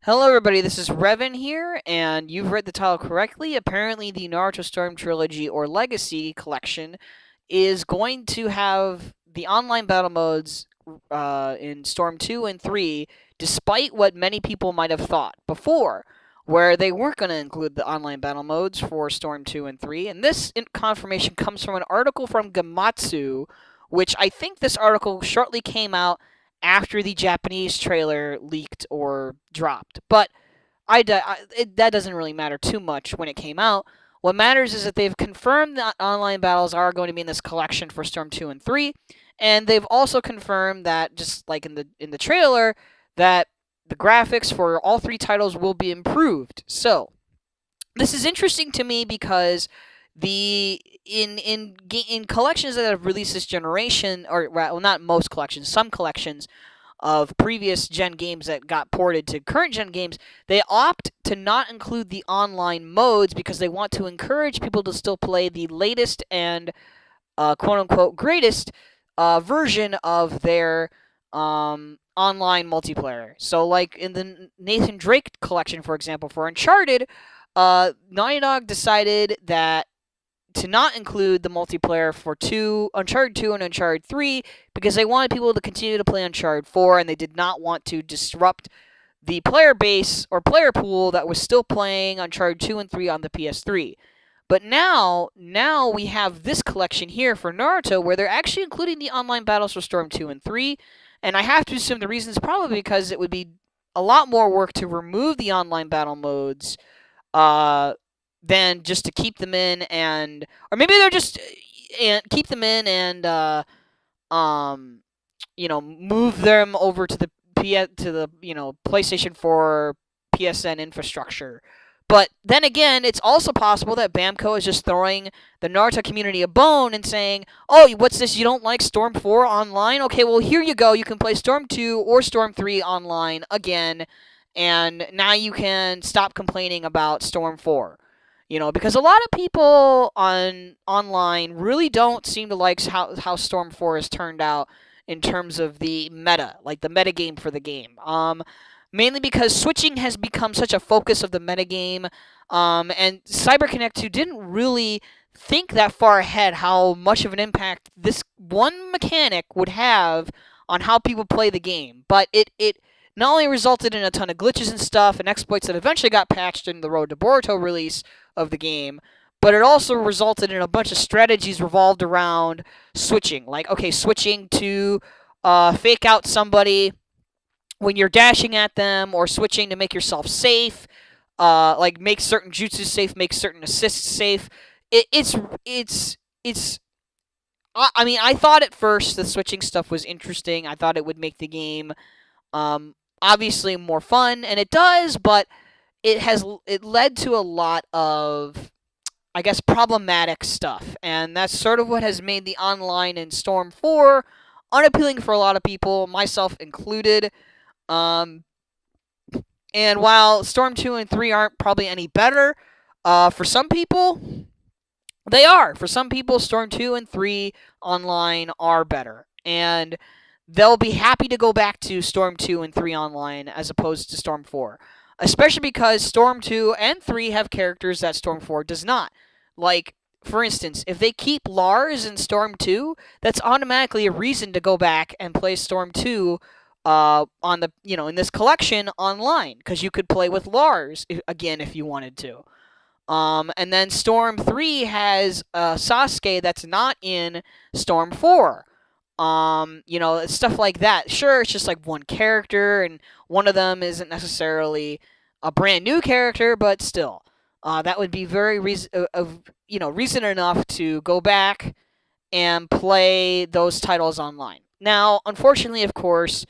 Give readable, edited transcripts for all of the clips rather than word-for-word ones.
Hello, everybody. This is Revan here, and you've read the title correctly. Apparently, the Naruto Storm Trilogy or Legacy collection is going to have the online battle modes in Storm 2 and 3, despite what many people might have thought before, where they weren't going to include the online battle modes for Storm 2 and 3. And this confirmation comes from an article from Gamatsu, which I think this article shortly came out after the Japanese trailer leaked or dropped. But that doesn't really matter too much when it came out. What matters is that they've confirmed that online battles are going to be in this collection for Storm 2 and 3, and they've also confirmed that, just like in the trailer, that the graphics for all three titles will be improved. So, this is interesting to me because the in collections that have released this generation, or well, not most collections, some collections of previous gen games that got ported to current gen games, they opt to not include the online modes because they want to encourage people to still play the latest and quote unquote greatest version of their online multiplayer. So, like in the Nathan Drake collection, for example, for Uncharted, Naughty Dog decided that to not include the multiplayer for Uncharted 2 and Uncharted 3 because they wanted people to continue to play Uncharted 4 and they did not want to disrupt the player base or player pool that was still playing Uncharted 2 and 3 on the PS3. But now we have this collection here for Naruto where they're actually including the online battles for Storm 2 and 3. And I have to assume the reason is probably because it would be a lot more work to remove the online battle modes than just to keep them in, and or maybe they're just and keep them in and move them over to the PlayStation 4 PSN infrastructure. But then again, it's also possible that Bamco is just throwing the Naruto community a bone and saying, "Oh, what's this? You don't like Storm 4 online? Okay, well here you go. You can play Storm 2 or Storm 3 online again, and now you can stop complaining about Storm 4." Because a lot of people online really don't seem to like how Storm 4 has turned out in terms of the meta, like the meta game for the game. Mainly because switching has become such a focus of the metagame, and CyberConnect 2 didn't really think that far ahead how much of an impact this one mechanic would have on how people play the game. But it not only resulted in a ton of glitches and stuff and exploits that eventually got patched in the Road to Boruto release of the game, but it also resulted in a bunch of strategies revolved around switching. Like, okay, switching to fake out somebody when you're dashing at them, or switching to make yourself safe, like make certain jutsus safe, make certain assists safe. It's. I mean, I thought at first the switching stuff was interesting. I thought it would make the game, obviously more fun, and it does, but it led to a lot of, I guess, problematic stuff, and that's sort of what has made the online in Storm 4 unappealing for a lot of people, myself included. Um, and while Storm 2 and 3 aren't probably any better, for some people, they are. For some people, Storm 2 and 3 online are better. And they'll be happy to go back to Storm 2 and 3 online as opposed to Storm 4. Especially because Storm 2 and 3 have characters that Storm 4 does not. Like, for instance, if they keep Lars in Storm 2, that's automatically a reason to go back and play Storm 2 on the in this collection online, because you could play with Lars again if you wanted to. And then Storm 3 has Sasuke that's not in Storm 4. Stuff like that. Sure, it's just like one character, and one of them isn't necessarily a brand new character, but still, that would be very reason enough to go back and play those titles online. Now, unfortunately, of course,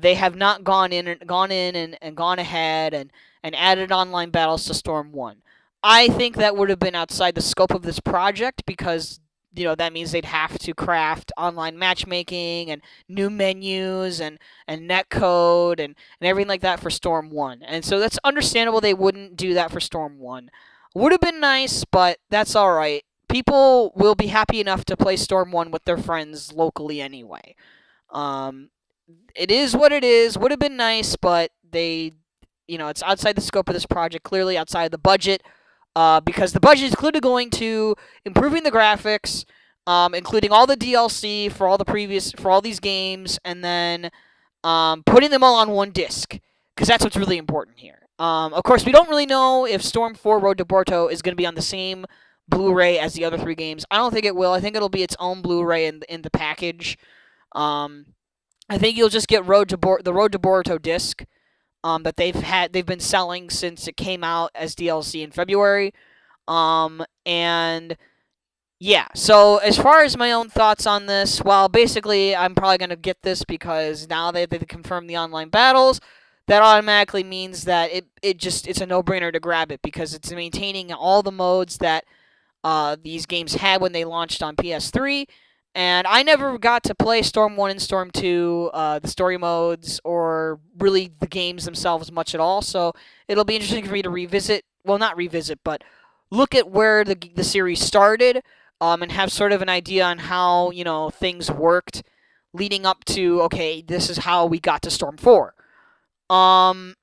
they have not gone in and gone ahead and added online battles to Storm 1. I think that would have been outside the scope of this project because, that means they'd have to craft online matchmaking and new menus and netcode and everything like that for Storm 1. And so that's understandable they wouldn't do that for Storm 1. Would have been nice, but that's alright. People will be happy enough to play Storm 1 with their friends locally anyway. It is what it is. Would have been nice, but they it's outside the scope of this project, clearly outside the budget, because the budget is clearly going to improving the graphics, including all the DLC for all these games, and then putting them all on one disc, because that's what's really important here. Of course, we don't really know if Storm 4 Road to Borto is going to be on the same Blu-ray as the other three games. I don't think it will. I think it'll be its own Blu-ray in the package. Um, I think you'll just get the Road to Boruto disc that they've been selling since it came out as DLC in February. And yeah, so as far as my own thoughts on this, well, basically I'm probably gonna get this because now they've confirmed the online battles. That automatically means that it's a no-brainer to grab it because it's maintaining all the modes that these games had when they launched on PS3. And I never got to play Storm 1 and Storm 2, the story modes, or really the games themselves much at all. So it'll be interesting for me to revisit. Well, not revisit, but look at where the series started, and have sort of an idea on how, things worked leading up to, okay, this is how we got to Storm 4. Um,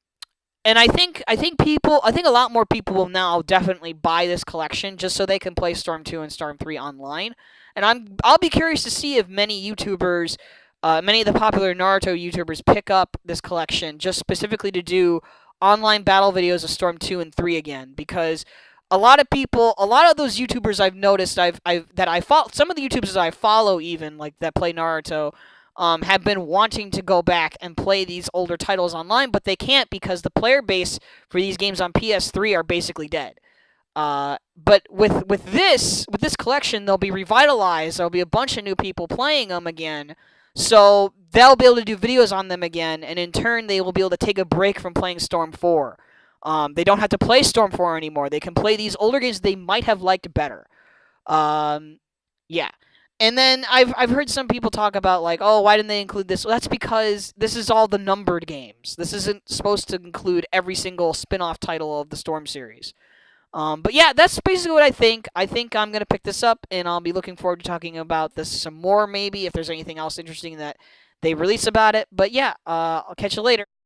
and I think a lot more people will now definitely buy this collection just so they can play Storm 2 and Storm 3 online. And I'll be curious to see if many of the popular Naruto YouTubers pick up this collection just specifically to do online battle videos of Storm 2 and 3 again, because a lot of those YouTubers I've noticed that I follow, some of the YouTubers that I follow even like that play Naruto, have been wanting to go back and play these older titles online, but they can't because the player base for these games on PS3 are basically dead. But with this collection, they'll be revitalized. There'll be a bunch of new people playing them again, so they'll be able to do videos on them again, and in turn, they will be able to take a break from playing Storm 4. They don't have to play Storm 4 anymore. They can play these older games they might have liked better. Yeah. And then I've heard some people talk about like, oh, why didn't they include this? Well, that's because this is all the numbered games. This isn't supposed to include every single spin-off title of the Storm series. But yeah, that's basically what I think. I think I'm gonna pick this up, and I'll be looking forward to talking about this some more, maybe if there's anything else interesting that they release about it. But yeah, I'll catch you later.